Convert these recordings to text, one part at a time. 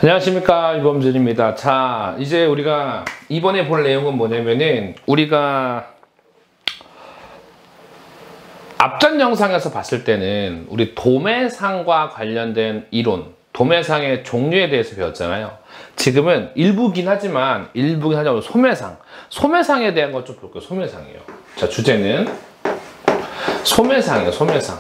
안녕하십니까, 유범준입니다. 자, 이제 우리가 이번에 볼 내용은 뭐냐면은 우리가 앞전 영상에서 봤을 때는 우리 도매상과 관련된 이론, 도매상의 종류에 대해서 배웠잖아요. 지금은 일부긴 하지만 소매상에 대한 것 좀 볼게요. 소매상이에요. 자, 주제는 소매상이에요. 소매상.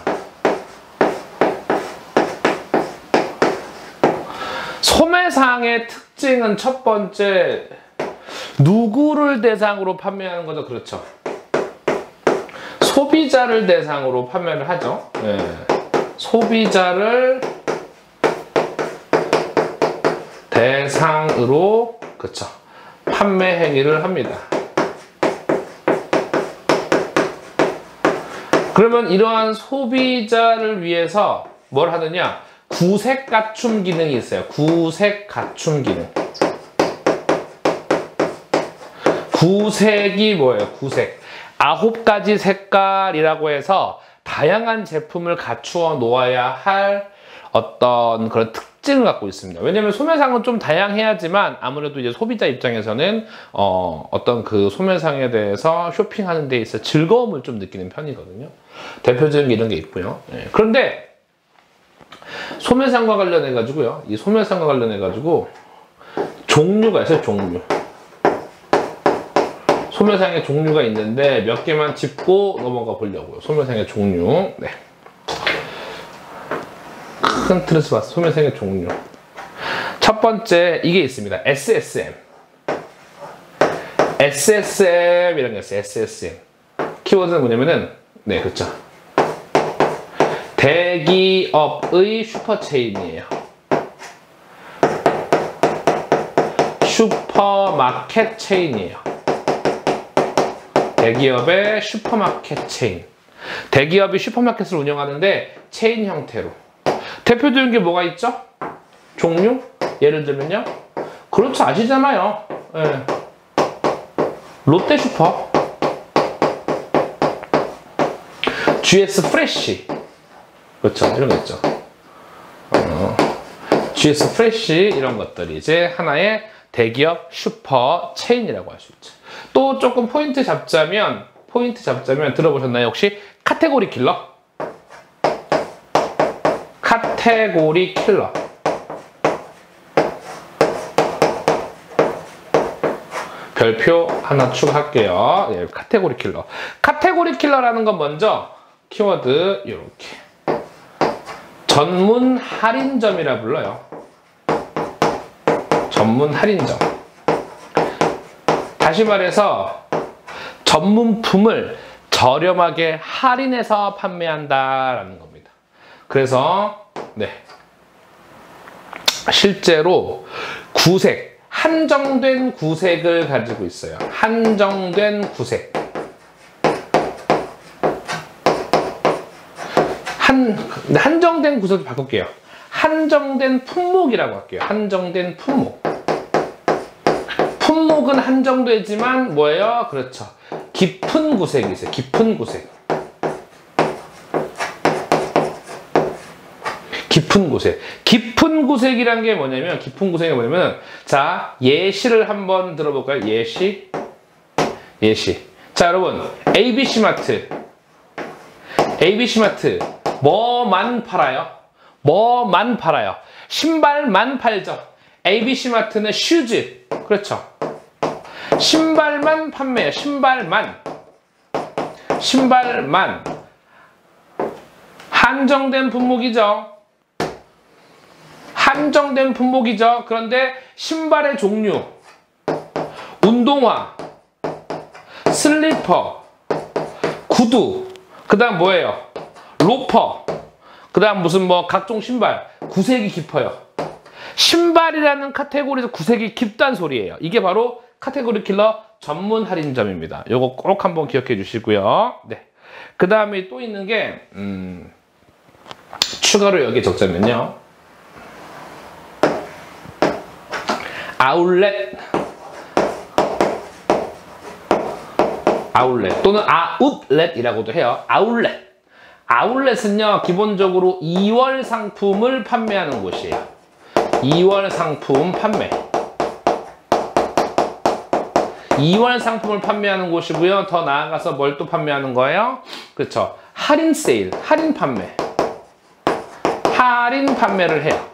소매상의 특징은 첫 번째, 누구를 대상으로 판매하는 거죠? 그렇죠. 소비자를 대상으로 판매를 하죠. 네. 소비자를 대상으로, 그렇죠, 판매 행위를 합니다. 그러면 이러한 소비자를 위해서 뭘 하느냐? 구색 갖춤 기능이 있어요. 구색 갖춤 기능. 구색이 뭐예요? 구색. 9가지 색깔이라고 해서 다양한 제품을 갖추어 놓아야 할 어떤 그런 특징을 갖고 있습니다. 왜냐면 소매상은 좀 다양해야지만 아무래도 이제 소비자 입장에서는 어떤 그 소매상에 대해서 쇼핑하는 데 있어 즐거움을 좀 느끼는 편이거든요. 대표적인 게 이런 게 있고요. 네. 그런데 소매상과 관련해 가지고요. 이 소매상과 관련해 가지고 종류가 있어요. 종류. 소매상의 종류가 있는데 몇 개만 짚고 넘어가 보려고요. 소매상의 종류. 네. 큰 틀에서 봤어. 소매상의 종류. 첫 번째 이게 있습니다. SSM. SSM 이런 게 있어요. SSM. 키워드는 뭐냐면은 네, 그렇죠. 대기업의 슈퍼체인이에요. 슈퍼마켓 체인이에요. 대기업의 슈퍼마켓 체인. 대기업이 슈퍼마켓을 운영하는데 체인 형태로. 대표적인 게 뭐가 있죠? 종류? 예를 들면요. 그렇죠. 아시잖아요. 네. 롯데슈퍼, GS 프레쉬. 그렇죠. 이런 거 있죠. GS 프레쉬 이런 것들이 이제 하나의 대기업 슈퍼 체인이라고 할 수 있죠. 또 조금 포인트 잡자면 들어보셨나요? 혹시 카테고리 킬러? 카테고리 킬러. 별표 하나 추가할게요. 예, 카테고리 킬러. 카테고리 킬러라는 건 먼저 키워드 이렇게 전문 할인점이라 불러요. 전문 할인점. 다시 말해서 전문품을 저렴하게 할인해서 판매한다라는 겁니다. 그래서 네, 실제로 구색, 한정된 구색을 가지고 있어요. 한정된 구색. 한정된 구색을 바꿀게요. 한정된 품목이라고 할게요. 한정된 품목. 품목은 한정되지만 뭐예요? 그렇죠. 깊은 구색이 있어요. 깊은 구색. 깊은 구색. 깊은 구색이란 게 뭐냐면, 깊은 구색이 뭐냐면, 자, 예시를 한번 들어볼까요? 예시. 자, 여러분, ABC마트. ABC마트. 뭐만 팔아요? 뭐만 팔아요? 신발만 팔죠. ABC마트는 슈즈. 그렇죠. 신발만 판매해요. 신발만. 한정된 품목이죠. 그런데 신발의 종류, 운동화, 슬리퍼, 구두, 그 다음 뭐예요? 로퍼, 그 다음 무슨 뭐 각종 신발, 구색이 깊어요. 신발이라는 카테고리에서 구색이 깊다는 소리예요. 이게 바로 카테고리 킬러 전문 할인점입니다. 요거 꼭 한번 기억해 주시고요. 네. 그 다음에 또 있는 게 추가로 여기 적자면요. 아울렛 또는 아웃렛이라고도 해요. 아울렛은요, 기본적으로 2월 상품을 판매하는 곳이에요. 2월 상품 판매. 2월 상품을 판매하는 곳이고요. 더 나아가서 뭘 또 판매하는 거예요? 그렇죠. 할인 세일, 할인 판매. 할인 판매를 해요.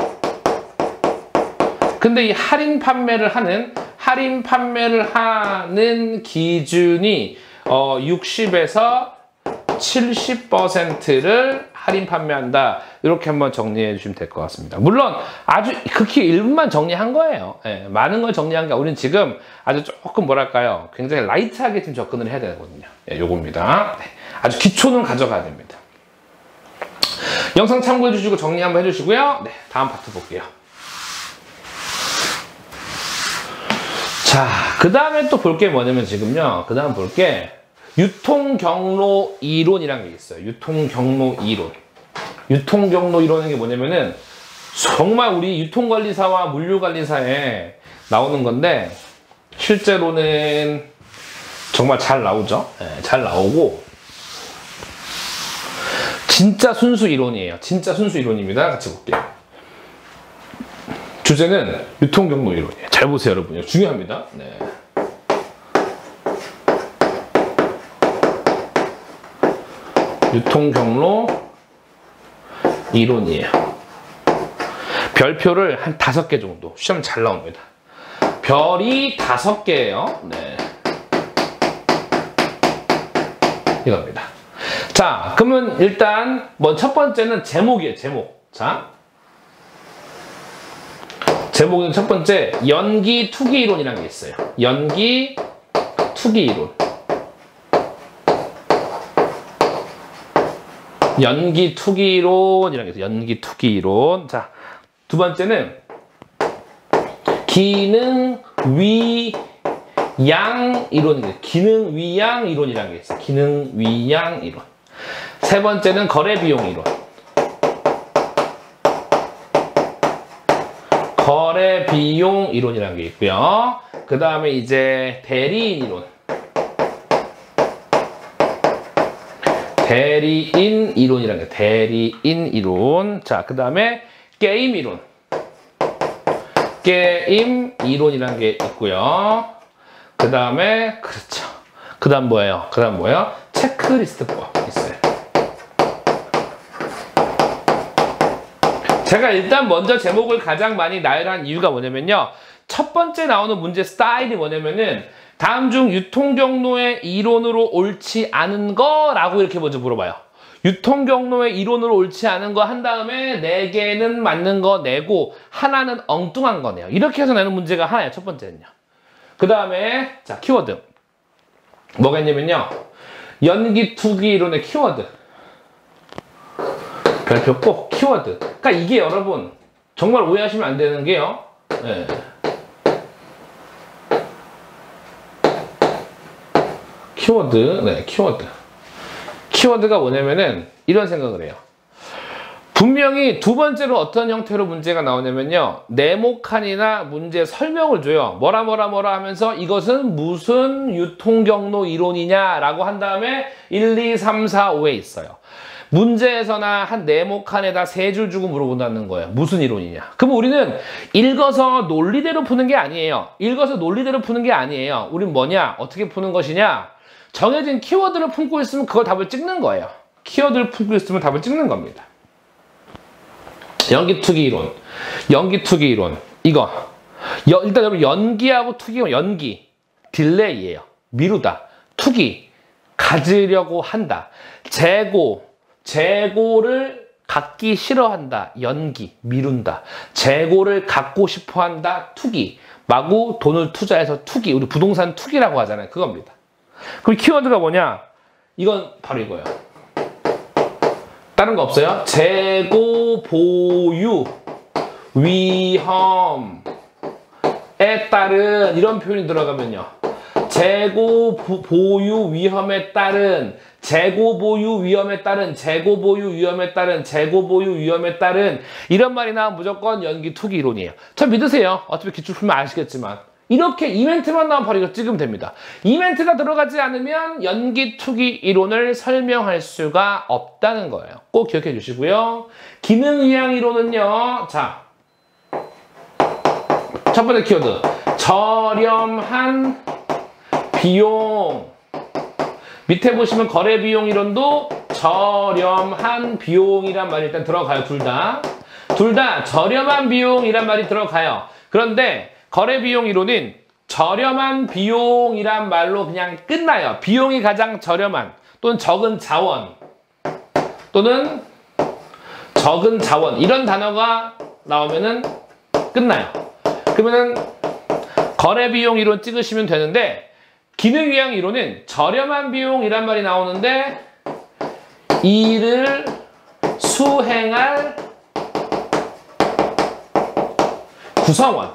근데 이 할인 판매를 하는 기준이 60에서 70%를 할인 판매한다. 이렇게 한번 정리해 주시면 될 것 같습니다. 물론 아주 극히 일부만 정리한 거예요. 예, 많은 걸 정리한 게 우리는 지금 아주 조금 뭐랄까요? 굉장히 라이트하게 좀 접근을 해야 되거든요. 예, 요겁니다. 네, 아주 기초는 가져가야 됩니다. 영상 참고해 주시고 정리 한번 해주시고요. 네, 다음 파트 볼게요. 자, 그 다음에 또 볼 게 뭐냐면 지금요. 그 다음 볼 게 유통경로 이론이라는 게 있어요. 유통경로 이론. 유통경로 이론은 게 뭐냐면은 정말 우리 유통관리사와 물류관리사에 나오는 건데 실제로는 정말 잘 나오죠. 네, 잘 나오고 진짜 순수 이론이에요. 진짜 순수 이론입니다. 같이 볼게요. 주제는 유통경로 이론이에요. 잘 보세요, 여러분. 중요합니다. 네. 유통경로 이론이에요. 별표를 한 5개 정도. 시험 잘 나옵니다. 별이 5개예요. 네. 이겁니다. 자, 그러면 일단 첫 번째는 제목이에요. 제목. 자, 제목은 첫 번째 연기 투기 이론이라는 게 있어요. 연기 투기 이론. 연기 투기 이론이라는 게 있어요. 연기 투기 이론. 자, 두 번째는 기능 위양 이론이에요. 기능 위양 이론이라는 게 있어요. 기능 위양 이론. 세 번째는 거래 비용 이론. 거래 비용 이론이라는 게 있고요. 그 다음에 이제 대리인 이론. 대리인 이론이라는 게 대리인 이론. 자, 그 다음에 게임 이론. 게임 이론이라는 게 있고요. 그 다음에 그렇죠. 그 다음 뭐예요? 그 다음 뭐예요? 체크리스트법 있어요. 제가 일단 먼저 제목을 가장 많이 나열한 이유가 뭐냐면요. 첫 번째 나오는 문제 스타일이 뭐냐면은 다음 중 유통경로의 이론으로 옳지 않은 거라고 이렇게 먼저 물어봐요. 유통경로의 이론으로 옳지 않은 거 한 다음에 4개는 맞는 거 내고 하나는 엉뚱한 거네요. 이렇게 해서 내는 문제가 하나예요. 첫 번째는요. 그 다음에 자, 키워드. 뭐가 있냐면요. 연기 투기 이론의 키워드. 별표 꼭 키워드. 그러니까 이게 여러분 정말 오해하시면 안 되는 게요. 네. 키워드. 네, 키워드. 키워드가 뭐냐면은 이런 생각을 해요. 분명히 두 번째로 어떤 형태로 문제가 나오냐면요. 네모칸이나 문제 설명을 줘요. 뭐라 하면서 이것은 무슨 유통경로 이론이냐라고 한 다음에 1, 2, 3, 4, 5에 있어요. 문제에서나 한 네모칸에다 3줄 주고 물어본다는 거예요. 무슨 이론이냐. 그럼 우리는 읽어서 논리대로 푸는 게 아니에요. 읽어서 논리대로 푸는 게 아니에요. 우린 뭐냐? 어떻게 푸는 것이냐? 정해진 키워드를 품고 있으면 그걸 답을 찍는 거예요. 키워드를 품고 있으면 답을 찍는 겁니다. 연기투기 이론. 연기투기 이론. 이거. 일단 여러분 연기하고 투기가 연기. 딜레이예요. 미루다. 투기. 가지려고 한다. 재고를 갖기 싫어한다. 연기. 미룬다. 재고를 갖고 싶어 한다. 투기. 마구 돈을 투자해서 투기. 우리 부동산 투기라고 하잖아요. 그겁니다. 그럼 키워드가 뭐냐? 이건 바로 이거예요. 다른 거 없어요? 재고 보유 위험에 따른 이런 표현이 들어가면요. 재고 보유 위험에 따른 재고 보유 위험에 따른 재고 보유 위험에 따른 재고 보유 위험에 따른 이런 말이 나오면 무조건 연기 투기 이론이에요. 저 믿으세요. 어차피 기출 풀면 아시겠지만 이렇게 이멘트만 나오면 바로 이거 찍으면 됩니다. 이멘트가 들어가지 않으면 연기 투기 이론을 설명할 수가 없다는 거예요. 꼭 기억해 주시고요. 기능 이양 이론은요. 자, 첫 번째 키워드. 저렴한 비용. 밑에 보시면 거래 비용 이론도 저렴한 비용이란 말이 일단 들어가요. 둘 다. 둘 다 저렴한 비용이란 말이 들어가요. 그런데 거래 비용 이론은 저렴한 비용이란 말로 그냥 끝나요. 비용이 가장 저렴한 또는 적은 자원 또는 적은 자원 이런 단어가 나오면은 끝나요. 그러면은 거래 비용 이론 찍으시면 되는데 기능 위양 이론은 저렴한 비용이란 말이 나오는데 일을 수행할 구성원.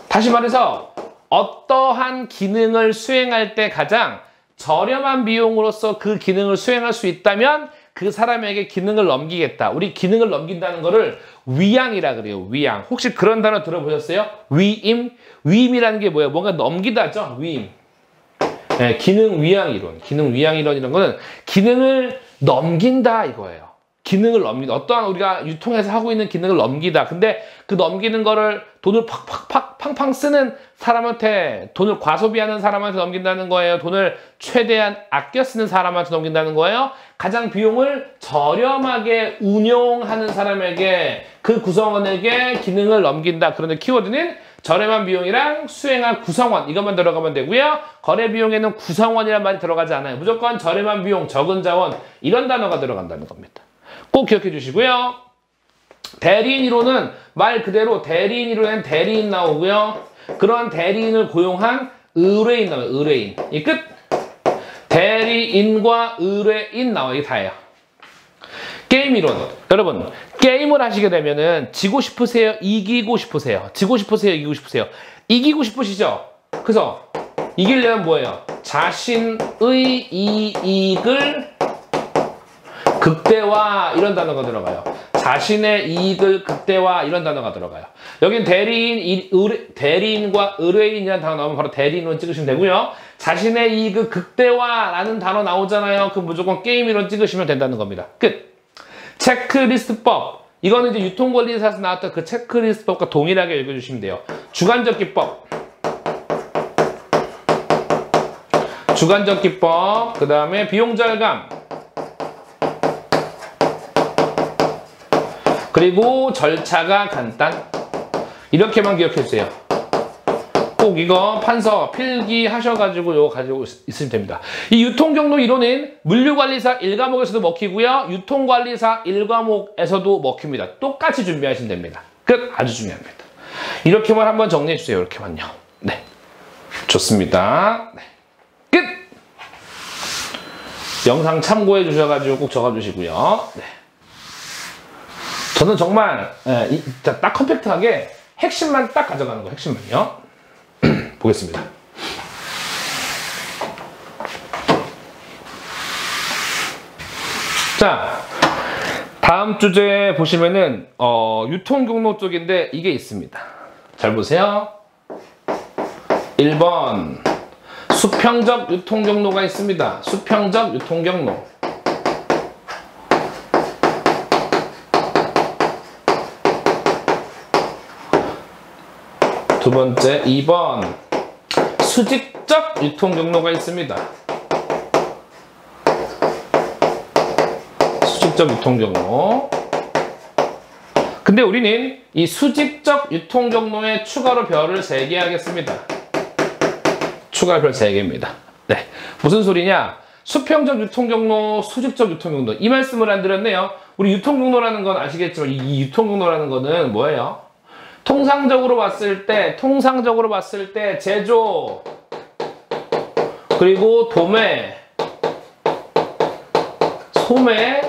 다시 말해서 어떠한 기능을 수행할 때 가장 저렴한 비용으로서 그 기능을 수행할 수 있다면 그 사람에게 기능을 넘기겠다. 우리 기능을 넘긴다는 거를 위양이라 그래요. 위양. 혹시 그런 단어 들어보셨어요? 위임? 위임이라는 게 뭐예요? 뭔가 넘기다죠? 위임. 네, 기능 위양 이론. 기능 위양 이론 이런 거는 기능을 넘긴다 이거예요. 기능을 넘기다. 어떠한 우리가 유통해서 하고 있는 기능을 넘기다. 근데 그 넘기는 거를 돈을 팡팡 쓰는 사람한테, 돈을 과소비하는 사람한테 넘긴다는 거예요. 돈을 최대한 아껴 쓰는 사람한테 넘긴다는 거예요. 가장 비용을 저렴하게 운용하는 사람에게, 그 구성원에게 기능을 넘긴다. 그런데 키워드는 저렴한 비용이랑 수행할 구성원 이것만 들어가면 되고요. 거래 비용에는 구성원이라는 말이 들어가지 않아요. 무조건 저렴한 비용, 적은 자원 이런 단어가 들어간다는 겁니다. 꼭 기억해 주시고요. 대리인 이론은 말 그대로 대리인 이론엔 대리인 나오고요. 그런 대리인을 고용한 의뢰인 나와요. 의뢰인. 이 끝. 대리인과 의뢰인 나와요. 이게 다예요. 게임 이론. 여러분, 게임을 하시게 되면은 지고 싶으세요? 이기고 싶으세요? 지고 싶으세요? 이기고 싶으세요? 이기고 싶으시죠? 그래서 이기려면 뭐예요? 자신의 이익을 극대화 이런 단어가 들어가요. 자신의 이익을 극대화 이런 단어가 들어가요. 여긴 대리인과 의뢰인이라는 단어 나오면 바로 대리인으로 찍으시면 되고요. 자신의 이익을 극대화라는 단어 나오잖아요. 그럼 무조건 게임 이론 찍으시면 된다는 겁니다. 끝. 체크리스트법. 이거는 이제 유통관리사에서 나왔던 그 체크리스트법과 동일하게 읽어주시면 돼요. 주관적 기법. 주관적 기법. 그 다음에 비용 절감. 그리고 절차가 간단. 이렇게만 기억해주세요. 꼭 이거 판서 필기하셔가지고 이거 가지고 있으면 됩니다. 이 유통경로 이론은 물류관리사 1과목에서도 먹히고요. 유통관리사 1과목에서도 먹힙니다. 똑같이 준비하시면 됩니다. 끝. 아주 중요합니다. 이렇게만 한번 정리해주세요. 이렇게만요. 네. 좋습니다. 네. 끝. 영상 참고해 주셔가지고 꼭 적어주시고요. 네. 저는 정말 딱 컴팩트하게 핵심만 딱 가져가는 거. 핵심만요. 보겠습니다. 자, 다음 주제 보시면은 유통경로 쪽인데 이게 있습니다. 잘 보세요. 1번 수평적 유통경로가 있습니다. 수평적 유통경로. 두 번째 2번 수직적 유통경로가 있습니다. 수직적 유통경로. 근데 우리는 이 수직적 유통경로에 추가로 별을 3개 하겠습니다. 추가로 별 3개입니다. 네. 무슨 소리냐? 수평적 유통경로, 수직적 유통경로. 이 말씀을 안 드렸네요. 우리 유통경로라는 건 아시겠지만 이 유통경로라는 거는 뭐예요? 통상적으로 봤을 때 제조 그리고 도매, 소매,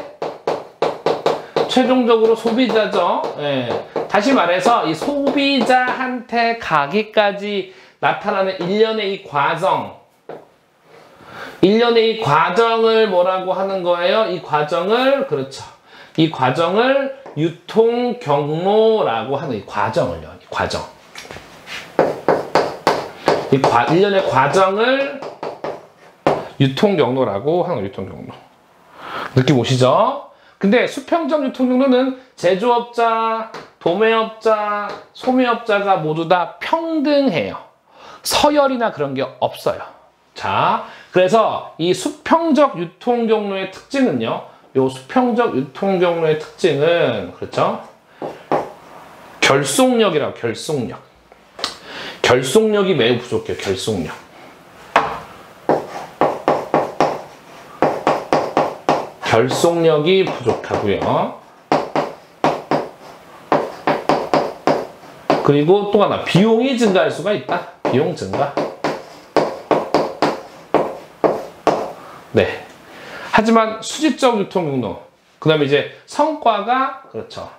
최종적으로 소비자죠. 예. 다시 말해서 이 소비자한테 가기까지 나타나는 일련의 이 과정, 일련의 이 과정을 뭐라고 하는 거예요? 이 과정을, 그렇죠. 이 과정을 유통 경로라고 하는 이 과정을요. 이 과정. 일련의 과정을 유통 경로라고 하는 유통 경로. 느낌 오시죠? 근데 수평적 유통 경로는 제조업자, 도매업자, 소매업자가 모두 다 평등해요. 서열이나 그런 게 없어요. 자, 그래서 이 수평적 유통 경로의 특징은요. 요 수평적 유통 경로의 특징은 그렇죠? 결속력이라고. 결속력이 매우 부족해요. 결속력. 결속력이 부족하고요. 그리고 또 하나, 비용이 증가할 수가 있다. 비용 증가. 네. 하지만 수직적 유통 경로. 그 다음에 이제 성과가, 그렇죠.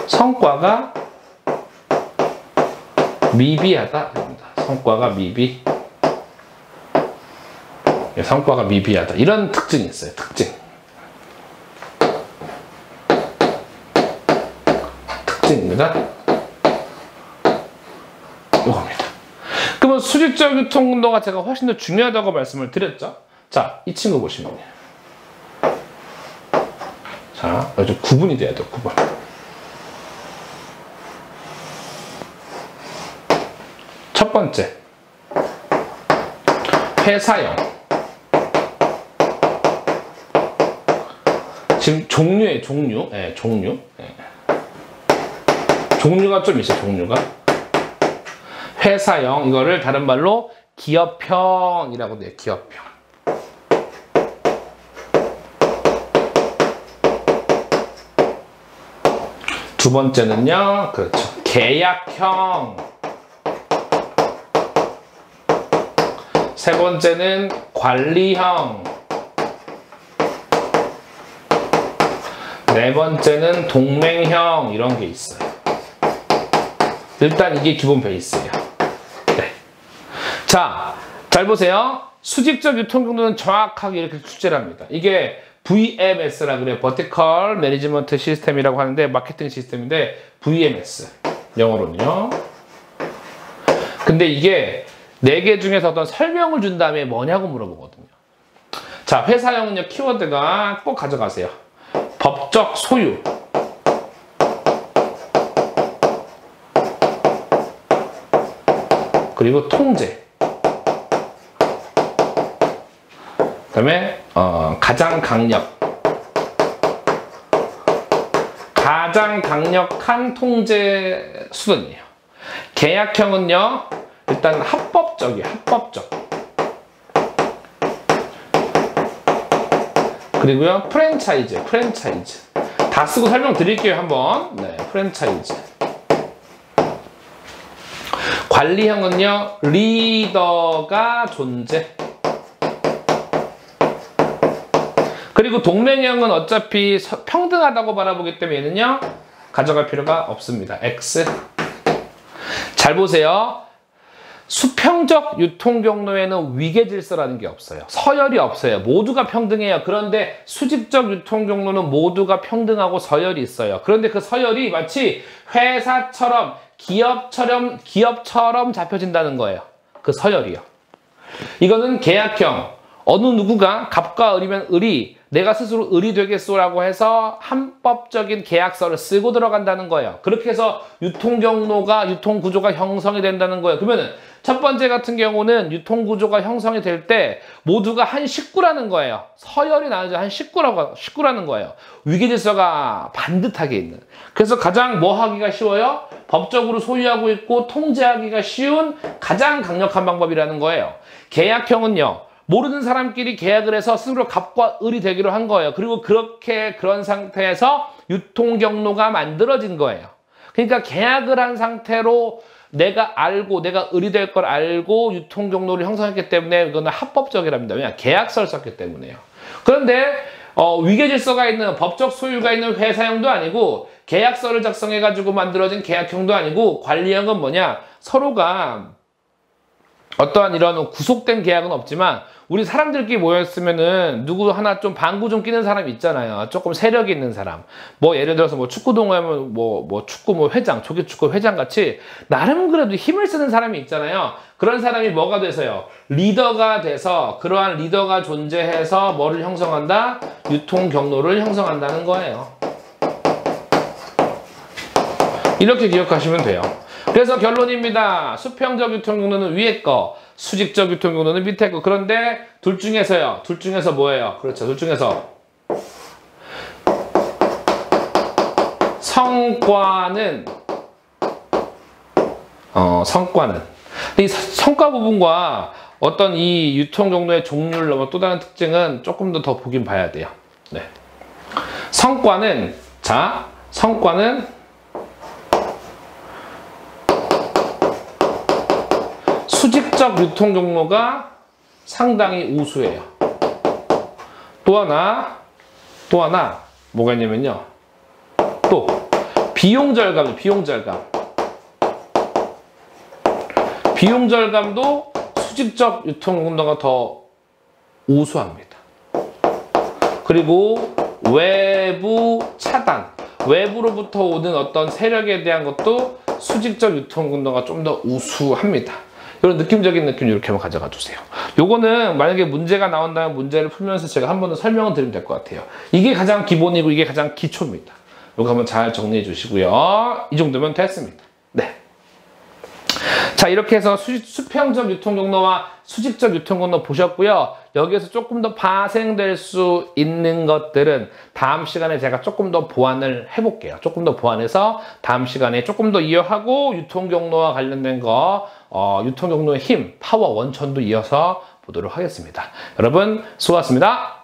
성과가 미비하다. 성과가 미비. 성과가 미비하다. 이런 특징이 있어요. 특징입니다. 이겁니다. 그러면 수직적 유통 경로가 제가 훨씬 더 중요하다고 말씀을 드렸죠. 자, 이 친구 보시면 자, 여기 구분이 돼야 돼요. 구분. 첫 번째, 회사형. 지금 종류에 종류. 네, 종류. 네. 종류가 좀 있어요. 종류가. 회사형. 이거를 다른 말로 기업형이라고 돼요. 기업형. 두 번째는요. 그렇죠. 계약형. 세 번째는 관리형. 네 번째는 동맹형. 이런 게 있어요. 일단 이게 기본 베이스예요. 네. 자, 잘 보세요. 수직적 유통 경로는 정확하게 이렇게 출제를 합니다. 이게 VMS라 그래요. Vertical Management System이라고 하는데 마케팅 시스템인데 VMS 영어로는요. 근데 이게 4개 중에서 어떤 설명을 준 다음에 뭐냐고 물어보거든요. 자, 회사형은요. 키워드가 꼭 가져가세요. 법적 소유. 그리고 통제. 그 다음에 가장 강력한 통제 수단이에요. 계약형은요. 일단 합법적이에요. 합법적. 그리고요. 프랜차이즈. 다 쓰고 설명드릴게요. 한번. 네, 프랜차이즈. 관리형은요. 리더가 존재. 그리고 동맹형은 어차피 평등하다고 바라보기 때문에 얘는요. 가져갈 필요가 없습니다. X. 잘 보세요. 수평적 유통 경로에는 위계 질서라는 게 없어요. 서열이 없어요. 모두가 평등해요. 그런데 수직적 유통 경로는 모두가 평등하고 서열이 있어요. 그런데 그 서열이 마치 회사처럼 기업처럼 잡혀진다는 거예요. 그 서열이요. 이거는 계약형. 어느 누구가 갑과 을이면 을이 내가 스스로 을이 되겠소라고 해서 합법적인 계약서를 쓰고 들어간다는 거예요. 그렇게 해서 유통 구조가 형성이 된다는 거예요. 그러면은 첫 번째 같은 경우는 유통 구조가 형성이 될 때 모두가 한 식구라는 거예요. 서열이 나누자 한 식구라는 거예요. 위계 질서가 반듯하게 있는. 그래서 가장 뭐 하기가 쉬워요? 법적으로 소유하고 있고 통제하기가 쉬운 가장 강력한 방법이라는 거예요. 계약형은요. 모르는 사람끼리 계약을 해서 스스로 갑과 을이 되기로 한 거예요. 그리고 그런 상태에서 유통 경로가 만들어진 거예요. 그러니까 계약을 한 상태로 내가 을이 될 걸 알고 유통 경로를 형성했기 때문에 이거는 합법적이랍니다. 왜냐? 계약서를 썼기 때문에요. 그런데 위계 질서가 있는 법적 소유가 있는 회사형도 아니고 계약서를 작성해가지고 만들어진 계약형도 아니고 관리형은 뭐냐? 서로가 어떠한 이런 구속된 계약은 없지만 우리 사람들끼리 모였으면은 누구 하나 좀 방구 좀 끼는 사람이 있잖아요. 조금 세력이 있는 사람. 뭐 예를 들어서 뭐 축구 동호회면 뭐 축구 회장, 조기축구 회장 같이 나름 그래도 힘을 쓰는 사람이 있잖아요. 그런 사람이 뭐가 돼서요? 리더가 돼서 그러한 리더가 존재해서 뭐를 형성한다? 유통 경로를 형성한다는 거예요. 이렇게 기억하시면 돼요. 그래서 결론입니다. 수평적 유통경로는 위에 거, 수직적 유통경로는 밑에 거. 그런데 둘 중에서요. 둘 중에서 뭐예요? 그렇죠. 둘 중에서 성과는 이 성과 부분과 어떤 이 유통경로의 종류를 넘어 또 다른 특징은 조금 더 보긴 봐야 돼요. 네. 성과는 수직적 유통경로가 상당히 우수해요. 또 하나 뭐가 있냐면요. 또 비용 절감도 수직적 유통경로가 더 우수합니다. 그리고 외부 차단, 외부로부터 오는 어떤 세력에 대한 것도 수직적 유통경로가 좀 더 우수합니다. 이런 느낌적인 느낌 이렇게 한번 가져가 주세요. 요거는 만약에 문제가 나온다면 문제를 풀면서 제가 한 번 더 설명을 드리면 될 것 같아요. 이게 가장 기본이고 이게 가장 기초입니다. 요거 한번 잘 정리해 주시고요. 이 정도면 됐습니다. 네. 자, 이렇게 해서 수평적 유통경로와 수직적 유통경로 보셨고요. 여기에서 조금 더 파생될 수 있는 것들은 다음 시간에 제가 조금 더 보완을 해볼게요. 조금 더 보완해서 다음 시간에 조금 더 이어하고 유통경로와 관련된 거, 유통경로의 힘, 파워, 원천도 이어서 보도록 하겠습니다. 여러분 수고하셨습니다.